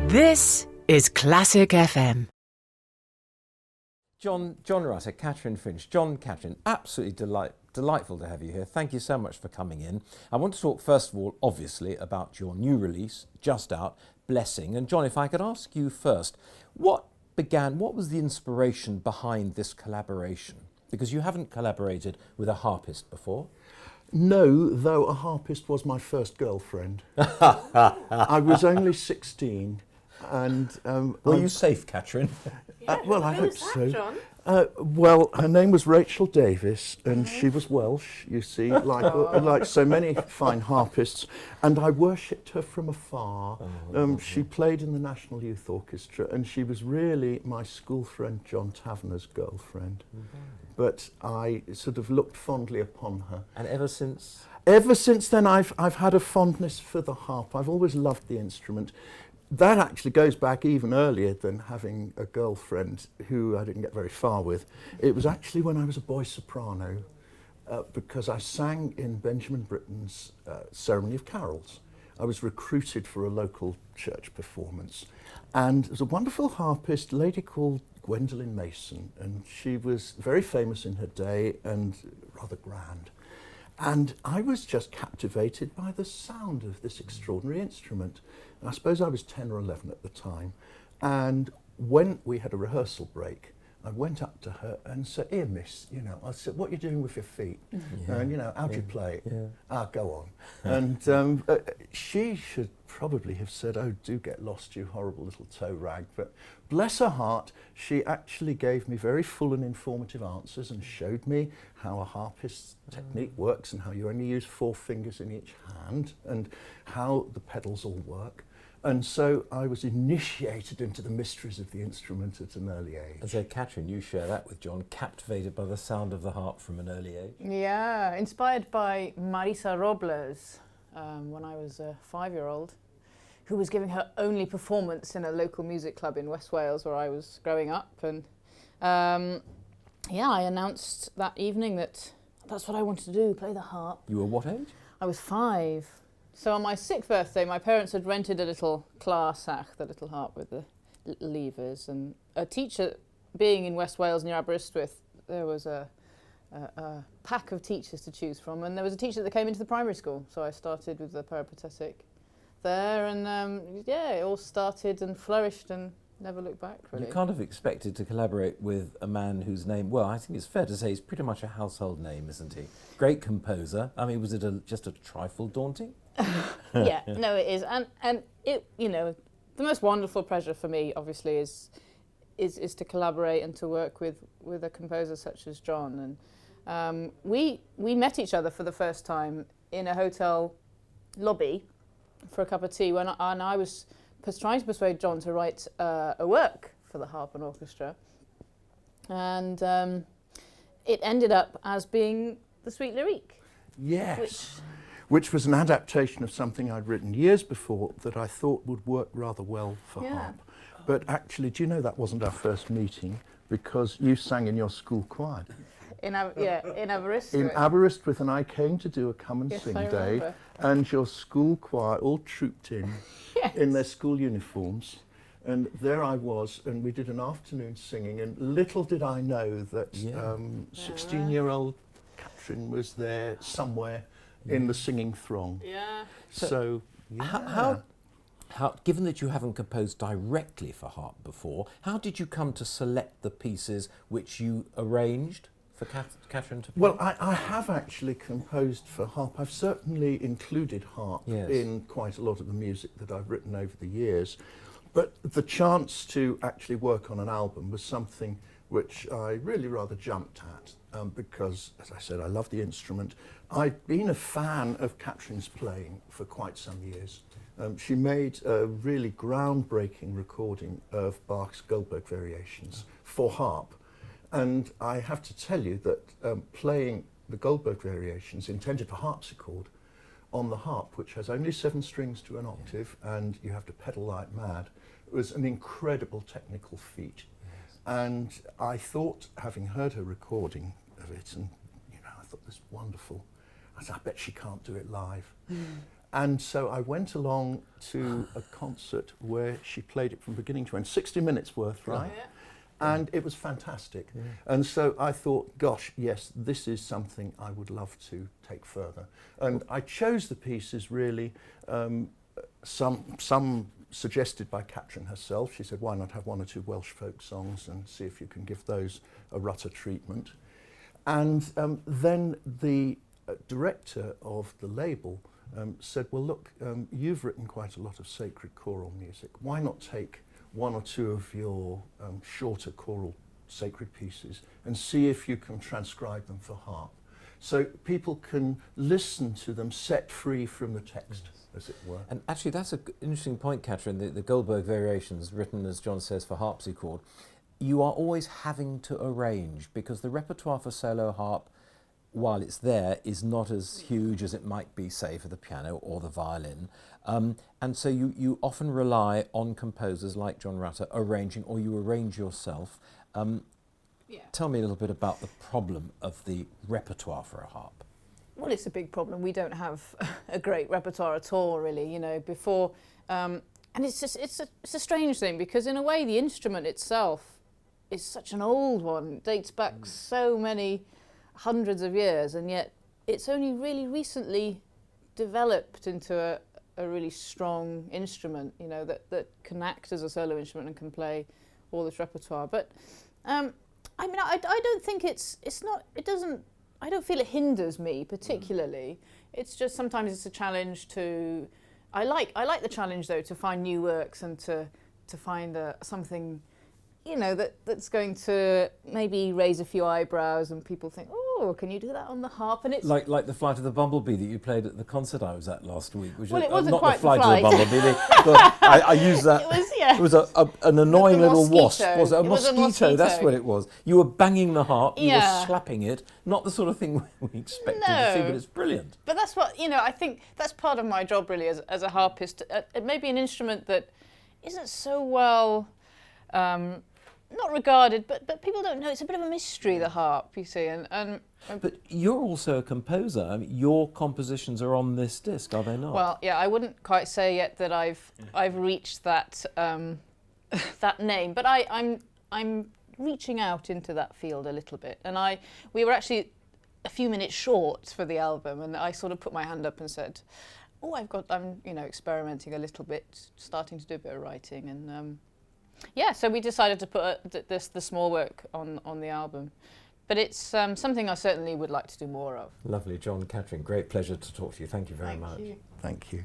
This is Classic FM. John Rutter, Catrin, Finch. John, Catrin, absolutely delightful to have you here. Thank you so much for coming in. I want to talk first of all, obviously, about your new release, just out, Blessing. And John, if I could ask you first, what was the inspiration behind this collaboration? Because you haven't collaborated with a harpist before. No, though a harpist was my first girlfriend. I was only 16 and... Were you safe, Catrin? Well, I hope so. John? Well, her name was Rachel Davis, and she was Welsh, you see, like so many fine harpists, and I worshipped her from afar. She played in the National Youth Orchestra, and she was really my school friend John Taverner's girlfriend. But I sort of looked fondly upon her. And ever since? Ever since then, I've had a fondness for the harp. I've always loved the instrument. That actually goes back even earlier than having a girlfriend who I didn't get very far with. It was actually when I was a boy soprano, because I sang in Benjamin Britten's Ceremony of Carols. I was recruited for a local church performance. And there was a wonderful harpist, a lady called Gwendolyn Mason, and she was very famous in her day and rather grand. And I was just captivated by the sound of this extraordinary instrument. And I suppose I was 10 or 11 at the time. And when we had a rehearsal break, I went up to her and said, "Here, miss, I said, what are you doing with your feet? And, how do you play it? Go on." And she should probably have said, "Oh, do get lost, you horrible little toe rag." But bless her heart, she actually gave me very full and informative answers and showed me how a harpist's technique works and how you only use 4 fingers in each hand and how the pedals all work. And so I was initiated into the mysteries of the instrument at an early age. And so, Catrin, you share that with John, captivated by the sound of the harp from an early age. Yeah, inspired by Marisa Robles when I was a 5-year-old, who was giving her only performance in a local music club in West Wales where I was growing up. And I announced that evening that that's what I wanted to do, play the harp. You were what age? I was 5. So on my 6th birthday, my parents had rented a little Clarsach, the little harp with the little levers, and a teacher, being in West Wales near Aberystwyth, there was a pack of teachers to choose from, and there was a teacher that came into the primary school, so I started with the peripatetic there, and it all started and flourished and never looked back, really. You can't have expected to collaborate with a man whose name, well, I think it's fair to say he's pretty much a household name, isn't he? Great composer. I mean, was it just a trifle daunting? Yeah, no, it is, and it, the most wonderful pleasure for me, obviously, is to collaborate and to work with a composer such as John. And we met each other for the first time in a hotel lobby for a cup of tea when I was trying to persuade John to write a work for the harp and orchestra, and it ended up as being the Suite Lyrique. Yes. Which was an adaptation of something I'd written years before that I thought would work rather well for harp. But actually, do you know that wasn't our first meeting because you sang in your school choir? In Aberystwyth. In Aberystwyth, and I came to do a come and sing day, and your school choir all trooped in in their school uniforms. And there I was, and we did an afternoon singing, and little did I know that 16-year-old Catrin was there somewhere in the singing throng. Yeah. So how, given that you haven't composed directly for harp before, how did you come to select the pieces which you arranged for Catrin to play? Well, I have actually composed for harp. I've certainly included harp in quite a lot of the music that I've written over the years. But the chance to actually work on an album was something which I really rather jumped at because, as I said, I love the instrument. I've been a fan of Catrin's playing for quite some years. She made a really groundbreaking recording of Bach's Goldberg Variations for harp. And I have to tell you that playing the Goldberg Variations intended for harpsichord on the harp, which has only 7 strings to an octave, and you have to pedal like mad, was an incredible technical feat. And I thought, having heard her recording of it, and I thought this wonderful, I said, I bet she can't do it live. And so I went along to a concert where she played it from beginning to end, 60 minutes worth, right? Yeah. And it was fantastic. And so I thought, gosh, yes, this is something I would love to take further. And I chose the pieces really, some suggested by Catrin herself. She said, why not have one or two Welsh folk songs and see if you can give those a Rutter treatment. And then the director of the label said, well, look, you've written quite a lot of sacred choral music. Why not take one or two of your shorter choral sacred pieces and see if you can transcribe them for harp, so people can listen to them set free from the text, as it were. And actually, that's an interesting point, Catrin. The Goldberg variations, written, as John says, for harpsichord, you are always having to arrange, because the repertoire for solo harp, while it's there, is not as huge as it might be, say, for the piano or the violin. And so you often rely on composers like John Rutter arranging, or you arrange yourself. Tell me a little bit about the problem of the repertoire for a harp. Well, it's a big problem. We don't have a great repertoire at all, really, you know, before. And it's a strange thing, because in a way the instrument itself is such an old one. It dates back so many hundreds of years, and yet it's only really recently developed into a really strong instrument, you know, that can act as a solo instrument and can play all this repertoire. But I mean, I don't think I don't feel it hinders me particularly. It's just sometimes it's a challenge to. I like the challenge though, to find new works and to find something, you know, that's going to maybe raise a few eyebrows and people think, oh, can you do that on the harp? And it's like the Flight of the Bumblebee that you played at the concert I was at last week. Which well, is, it wasn't not quite the Flight the of the Bumblebee. I used that. It was, yeah. It was an annoying little mosquito. wasp. Was it? A It was a mosquito. That's mosquito. what it was. You were banging the harp. You Yeah. were slapping it. Not the sort of thing we expected to No. see, but it's brilliant. But that's what, you know, I think that's part of my job really as a harpist. It may be an instrument that isn't so well not regarded, but people don't know. It's a bit of a mystery, the harp, you see. And But you're also a composer. I mean, your compositions are on this disc, are they not? well, yeah, I wouldn't quite say yet that I've reached that that name, but I'm reaching out into that field a little bit. And we were actually a few minutes short for the album, and I sort of put my hand up and said, oh, I'm you know, experimenting a little bit, starting to do a bit of writing, and yeah, so we decided to put the small work on the album. But it's something I certainly would like to do more of. Lovely, John, Catrin. Great pleasure to talk to you. Thank you very much. Thank you. Thank you.